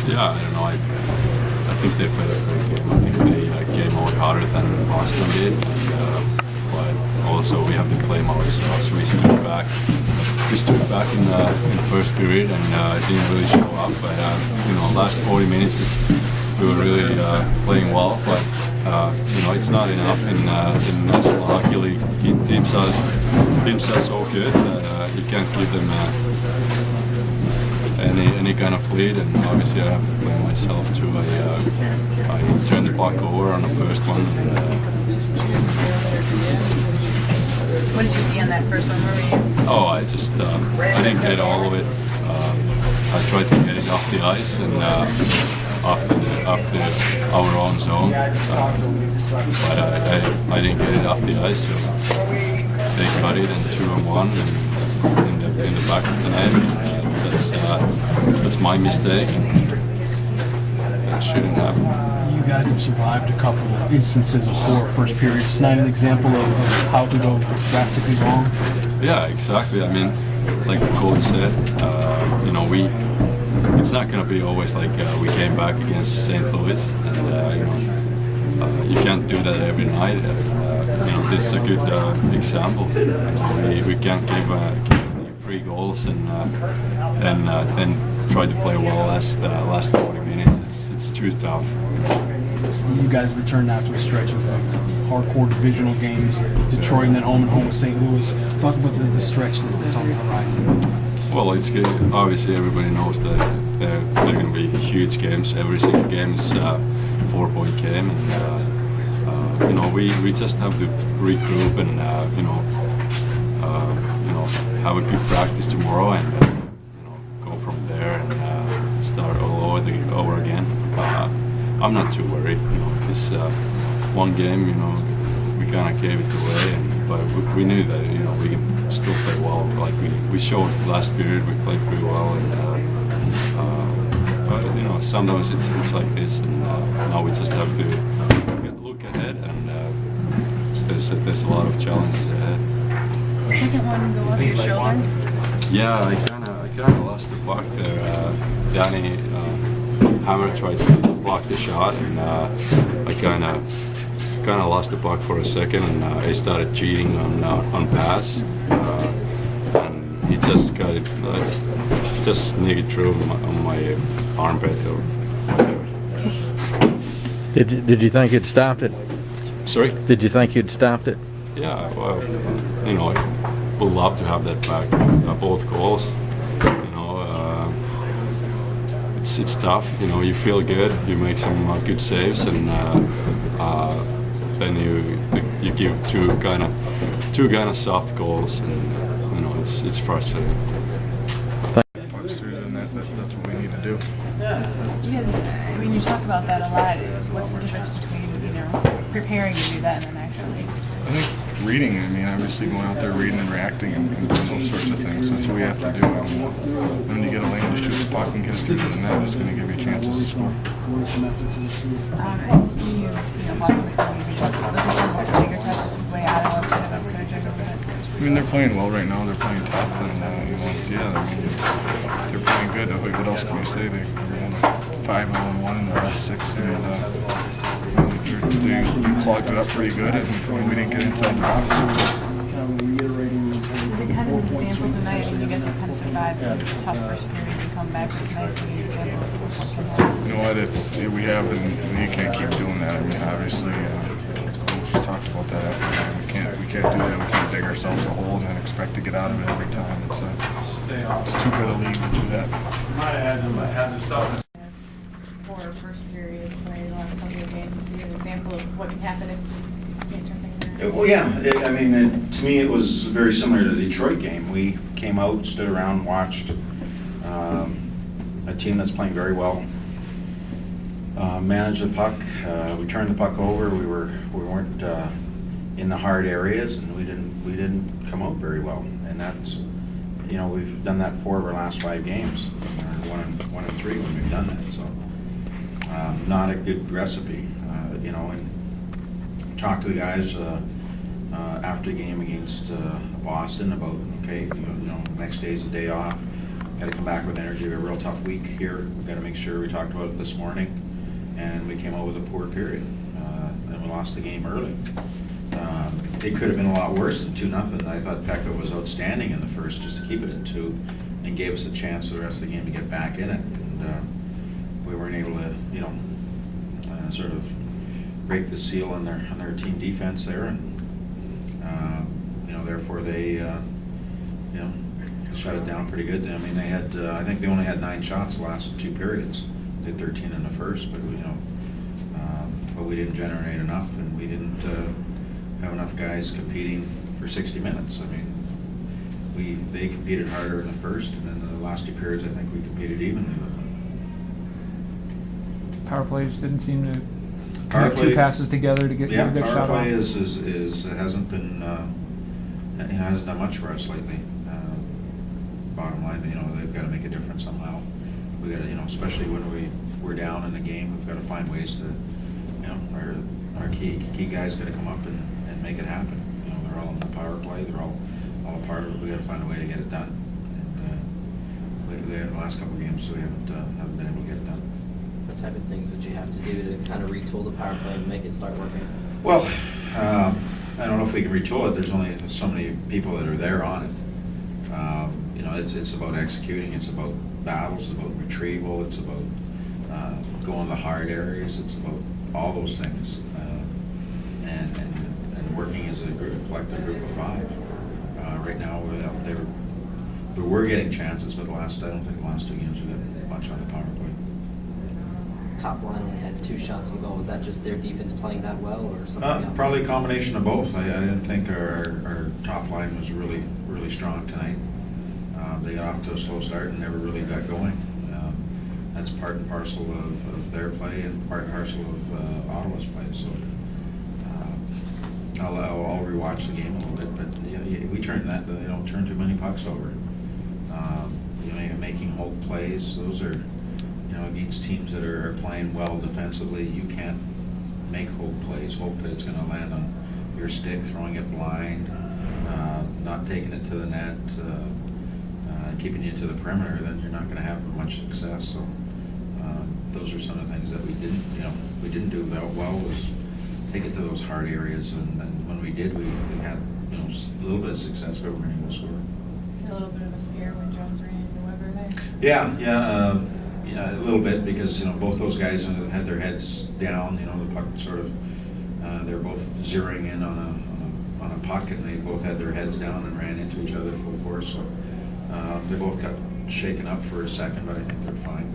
Yeah, I don't know. I think they played a great game. I think they came out harder than Boston did. But also we have to blame ourselves. We stood back. We stood back in the first period and didn't really show up. But last 40 minutes we were really playing well. But it's not enough in the National Hockey League. Teams are so good that you can't give them any kind of lead. And obviously I have to blame myself too. I turned the puck over on the first one. What did you see on that first one? I didn't get all of it. I tried to get it off the ice and off our own zone, but I didn't get it off the ice. So they cut it and 2-on-1 in the back of the net. That's my mistake. That shouldn't happen. You guys have survived a couple of instances of poor first periods. Tonight, an example of how to go drastically wrong. Yeah, exactly. I mean, like the coach said, it's not going to be always like we came back against St. Louis, and you can't do that every night. This is a good example. We can't give 3 goals and then try to play well last 40 minutes. It's too tough. You guys return now to a stretch of hardcore divisional games, Detroit and then home and home with St. Louis. Talk about the stretch that's on the horizon. Well, it's good. Obviously, everybody knows that they're going to be huge games. Every single game is a 4-point game, and we just have to regroup and have a good practice tomorrow and go from there and start all over again. I'm not too worried. This one game, we kind of gave it away, but we knew that we can still play well. Like we showed last period, we played pretty well, and but sometimes it's like this, and now we just have to look ahead, and there's a lot of challenges ahead. Second one go over your shoulder? Yeah, I kind of lost the puck there. Danny Hammer tried to block the shot, and I kind of lost the puck for a second, and I started cheating on pass, and he just got it, just sneaked through on my armpit or whatever. Did you think you'd stopped it? Sorry? Did you think you'd stopped it? Yeah, well, I would love to have that back, both goals. It's tough. You feel good, you make some good saves, and then you give two kind of soft goals, and it's frustrating. That's what we need to do. You talk about that a lot. What's the difference between preparing to do that and then actually? I think reading. Obviously going out there reading and reacting and doing those sorts of things. That's what we have to do. When you get a lane to shoot the puck and get it through the net, it's going to give you chances to score. Boston was going to be test. Was this almost a bigger test just way out of us surging over it? They're playing well right now. They're playing tough, and they're playing good. What else can we say? They're 5-1 in the last 6, and they clogged it up pretty good, and we didn't get inside the box. So kind of an example tonight when you guys have kind of survived some tough first periods and come back with tonight's going to be an example of what can happen. You know what? We have, and you can't keep doing that. Obviously, we just talked about that after the game. We can't do that. We can't dig ourselves a hole and then expect to get out of it every time. It's too good a league to do that. For first period, playing the last couple of games, this is an example of what can happen if you can't turn things around. Well, yeah. To me, it was very similar to the Detroit game. We came out, stood around, watched a team that's playing very well. Managed the puck. We turned the puck over. We weren't in the hard areas, and we didn't come out very well. And that's, we've done that 4 of our last 5 games, 1 and 3 when we've done that. So not a good recipe, and talk to the guys after the game against Boston about next day's a day off. got to come back with energy. We have a real tough week here. We've got to make sure, we talked about it this morning, and we came out with a poor period, and we lost the game early. It could have been a lot worse than 2-0. I thought Pekka was outstanding in the first, just to keep it at 2, and gave us a chance for the rest of the game to get back in it. And we weren't able to, sort of break the seal on their team defense there, and therefore they shut it down pretty good. I mean, they had I think they only had 9 shots the last 2 periods. They had 13 in the first, but we didn't generate enough, and we didn't have enough guys competing for 60 minutes. I mean, they competed harder in the first, and then the last 2 periods I think we competed evenly with them. Power plays didn't seem to Power connect play- 2 passes together to get a good power shot play off. hasn't been hasn't done much for us lately. Bottom line, they've got to make a difference somehow. We got to, especially when we're down in the game, we've got to find ways to, our key guys got to come up and make it happen. They're all in the power play. They're all a part of it. We got to find a way to get it done. And we had the last couple of games, so we haven't been able to get it done. What type of things would you have to do to kind of retool the power play and make it start working? Well, I don't know if we can retool it. There's only so many people that are there on it. It's about executing. It's about battles. It's about retrieval. It's about going to the hard areas. It's about all those things, and working as a group, collective group of 5. Right now, we were getting chances, but I don't think the last 2 games we got much on the power play. Top line only had 2 shots on goal. Was that just their defense playing that well, or something else? Probably a combination of both. I didn't think our top line was really strong tonight. They got off to a slow start and never really got going. That's part and parcel of their play and part and parcel of Ottawa's play. So I'll rewatch the game a little bit, but we turn that. They don't turn too many pucks over. Making Holt plays. Those are against teams that are playing well defensively. You can't make Holt plays. Hope that it's going to land on your stick, throwing it blind, not taking it to the net, keeping you to the perimeter. Then you're not going to have much success. So those are some of the things that we didn't do well was take it to those hard areas, and when we did, we had a little bit of success, but we weren't able to score. A little bit of a scare when Jones ran into Weber there. Yeah, a little bit, because both those guys had their heads down. The puck sort of they were both zeroing in on a puck, and they both had their heads down and ran into each other full force. So they both got shaken up for a second, but I think they're fine.